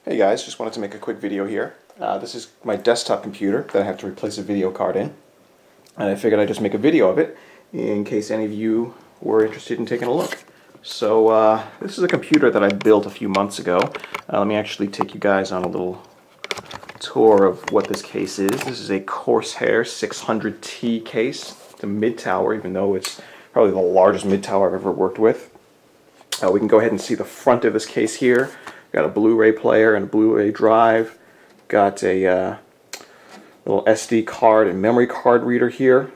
Hey guys, just wanted to make a quick video here. This is my desktop computer that I have to replace a video card in. And I figured I'd just make a video of it in case any of you were interested in taking a look. So this is a computer that I built a few months ago. Let me actually take you guys on a little tour of what this case is. This is a Corsair 600T case. It's a mid-tower, even though it's probably the largest mid-tower I've ever worked with. We can go ahead and see the front of this case here. Got a Blu-ray player and a Blu-ray drive. Got a little SD card and memory card reader here.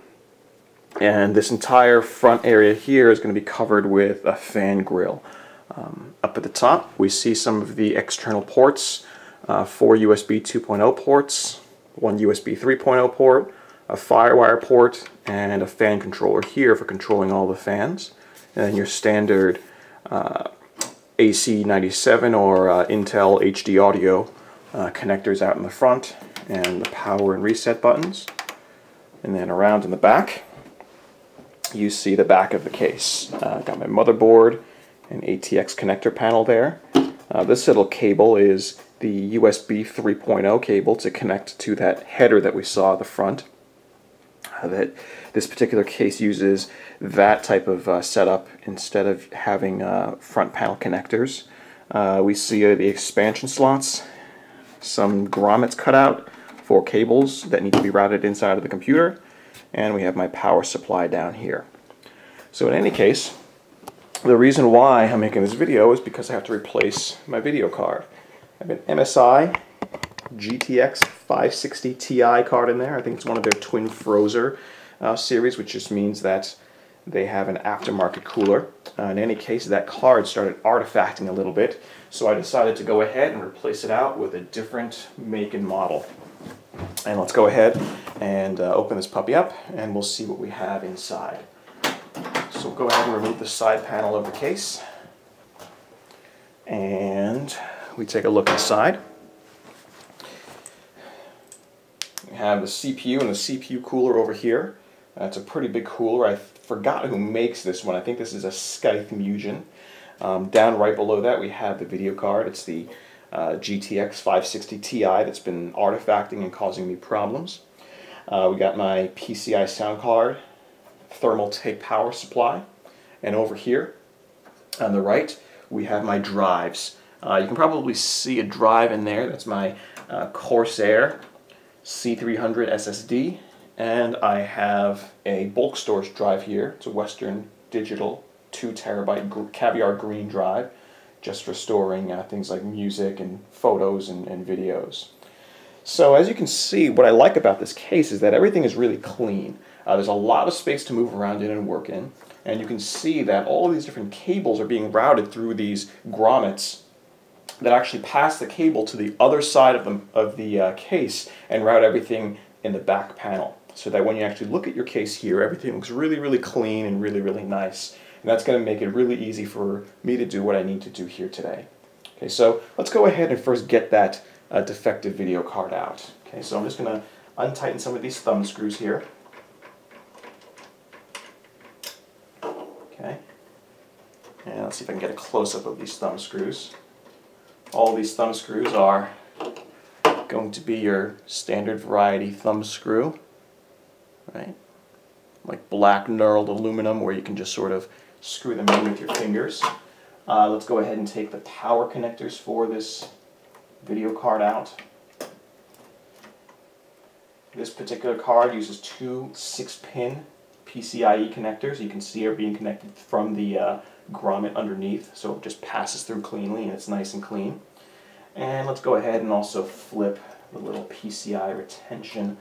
And this entire front area here is going to be covered with a fan grill. Up at the top we see some of the external ports, 4 USB 2.0 ports, 1 USB 3.0 port, a FireWire port, and a fan controller here for controlling all the fans. And then your standard AC97 or Intel HD audio connectors out in the front, and the power and reset buttons. And then around in the back you see the back of the case. Got my motherboard and ATX connector panel there. This little cable is the USB 3.0 cable to connect to that header that we saw at the front. This particular case uses that type of setup instead of having front panel connectors. We see the expansion slots, some grommets cut out for cables that need to be routed inside of the computer, and we have my power supply down here. So in any case, the reason why I'm making this video is because I have to replace my video card. I have an MSI GTX560Ti card in there. I think it's one of their twin Frozr series, which just means that they have an aftermarket cooler. In any case, that card started artifacting a little bit, so I decided to go ahead and replace it out with a different make and model. And let's go ahead and open this puppy up, and we'll see what we have inside. So we'll go ahead and remove the side panel of the case, and we take a look inside. We have the CPU and the CPU cooler over here. It's a pretty big cooler. I forgot who makes this one. I think this is a Scythe Mugen. Down right below that we have the video card. It's the GTX560Ti that's been artifacting and causing me problems. We got my PCI sound card, thermal tape power supply, and over here on the right we have my drives. You can probably see a drive in there. That's my Corsair C300 SSD, and I have a bulk storage drive here. It's a Western Digital 2 terabyte caviar green drive, just for storing things like music and photos and videos. So as you can see, what I like about this case is that everything is really clean. There's a lot of space to move around in and work in, and you can see that all of these different cables are being routed through these grommets that actually pass the cable to the other side of the case and route everything in the back panel, so that when you actually look at your case here, everything looks really, really clean and really, really nice. And that's going to make it really easy for me to do what I need to do here today. Okay, so let's go ahead and first get that defective video card out. Okay, so I'm just going to untighten some of these thumb screws here. Okay, and let's see if I can get a close-up of these thumb screws. All these thumb screws are going to be your standard variety thumb screw, right? Like black knurled aluminum, where you can just sort of screw them in with your fingers. Let's go ahead and take the power connectors for this video card out. This particular card uses two 6-pin PCIe connectors. You can see are being connected from the grommet underneath, so it just passes through cleanly and it's nice and clean. And let's go ahead and also flip the little PCI retention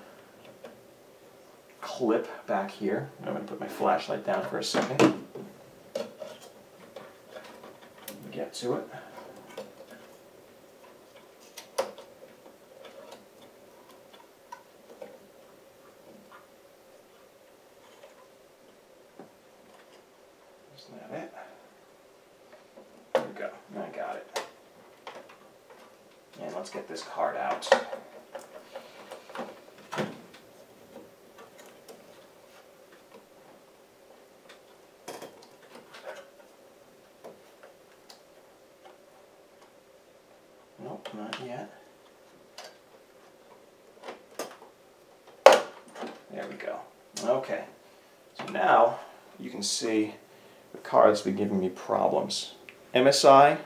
clip back here. I'm going to put my flashlight down for a second. Get to it. Isn't that it? There we go. I got it. And let's get this card out. Nope, not yet. There we go. Okay, so now you can see the card's been giving me problems. MSI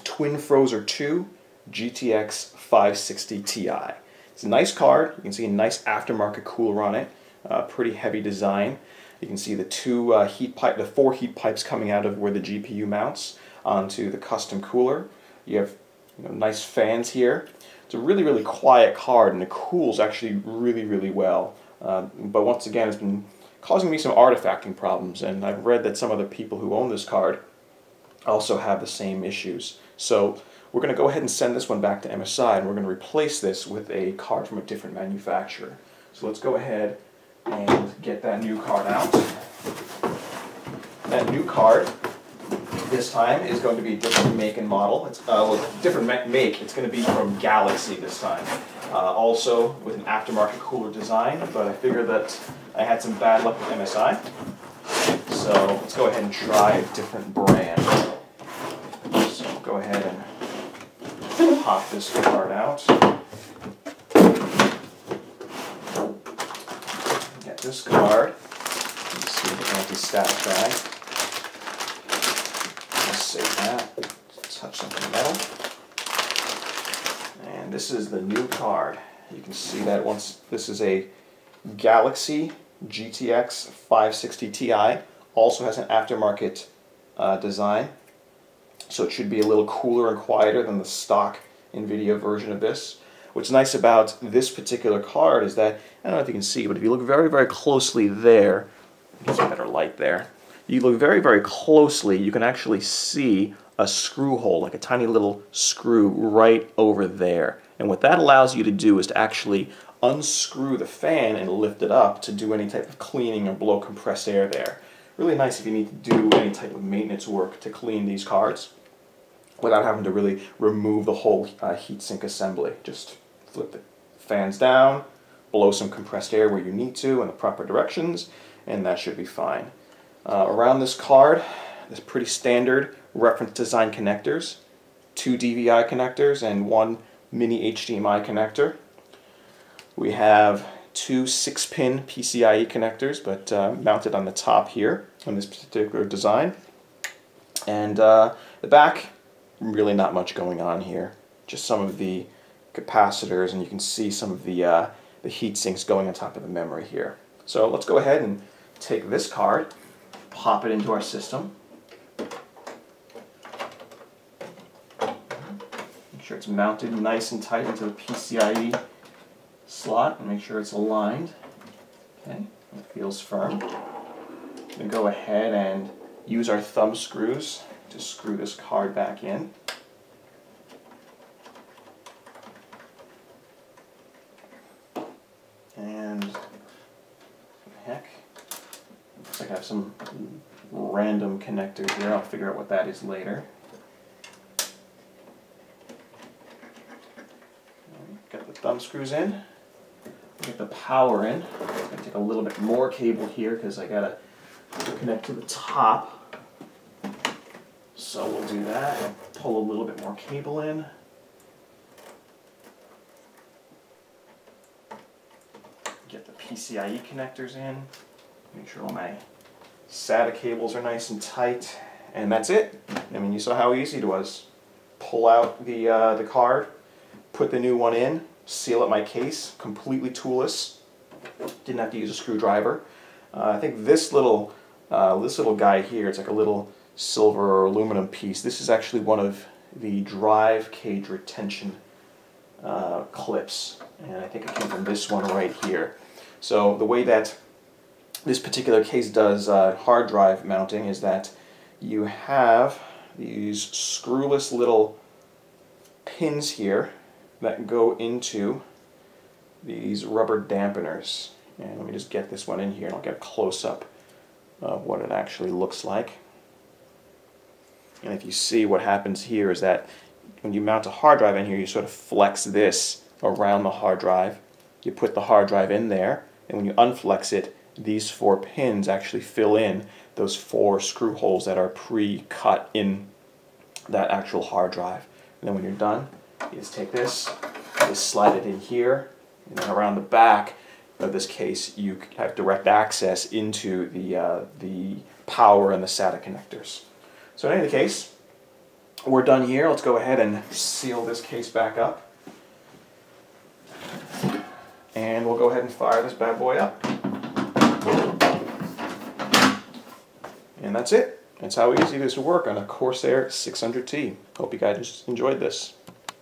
Twin Frozr 2 GTX560Ti. It's a nice card. You can see a nice aftermarket cooler on it. Pretty heavy design. You can see the the four heat pipes coming out of where the GPU mounts onto the custom cooler. You have nice fans here. It's a really, really quiet card, and it cools actually really, really well. But once again, it's been causing me some artifacting problems, and I've read that some other people who own this card also have the same issues. So we're going to go ahead and send this one back to MSI, and we're going to replace this with a card from a different manufacturer. So let's go ahead and get that new card out. That new card this time is going to be a different make and model. It's different make. It's going to be from Galaxy this time. Also with an aftermarket cooler design, but I figured that I had some bad luck with MSI. So let's go ahead and try a different brand. So go ahead and pop this card out. Get this card. Let's see the anti-static bag. Let's save that. Touch something metal. And this is the new card. You can see that this is a Galaxy GTX560Ti. Also has an aftermarket design, so it should be a little cooler and quieter than the stock NVIDIA version of this. What's nice about this particular card is that, I don't know if you can see, but if you look very, very closely there, get some better light there. You look very, very closely, you can actually see a screw hole, like a tiny little screw right over there. And what that allows you to do is to actually unscrew the fan and lift it up to do any type of cleaning or blow compressed air there. Really nice if you need to do any type of maintenance work to clean these cards without having to really remove the whole heatsink assembly. Just flip the fans down, blow some compressed air where you need to in the proper directions, and that should be fine. Around this card, there's pretty standard reference design connectors, 2 DVI connectors and 1 mini HDMI connector. We have 2 6-pin PCIe connectors, but mounted on the top here on this particular design. And the back, really not much going on here. Just some of the capacitors, and you can see some of the heat sinks going on top of the memory here. So let's go ahead and take this card, pop it into our system. Make sure it's mounted nice and tight into the PCIe slot, and make sure it's aligned. Okay, it feels firm. We're going to go ahead and use our thumb screws to screw this card back in. And heck, looks like I have some random connectors here. I'll figure out what that is later. Got the thumb screws in. Get the power in. I'm going to take a little bit more cable here because I got to connect to the top. So we'll do that and pull a little bit more cable in. Get the PCIe connectors in. Make sure all my SATA cables are nice and tight. And that's it. I mean, you saw how easy it was. Pull out the card, put the new one in, seal up my case, completely toolless. Didn't have to use a screwdriver. I think this little guy here, it's like a little silver or aluminum piece. This is actually one of the drive cage retention clips, and I think it came from this one right here. So the way that this particular case does hard drive mounting is that you have these screwless little pins here that go into these rubber dampeners. And let me just get this one in here and I'll get a close-up of what it actually looks like. And if you see, what happens here is that when you mount a hard drive in here, you sort of flex this around the hard drive. You put the hard drive in there, and when you unflex it, these 4 pins actually fill in those 4 screw holes that are pre-cut in that actual hard drive. And then when you're done, you just take this, just slide it in here, and then around the back of this case, you have direct access into the power and the SATA connectors. So in any case, we're done here. Let's go ahead and seal this case back up. And we'll go ahead and fire this bad boy up. And that's it. That's how easy this will work on a Corsair 600T. Hope you guys enjoyed this.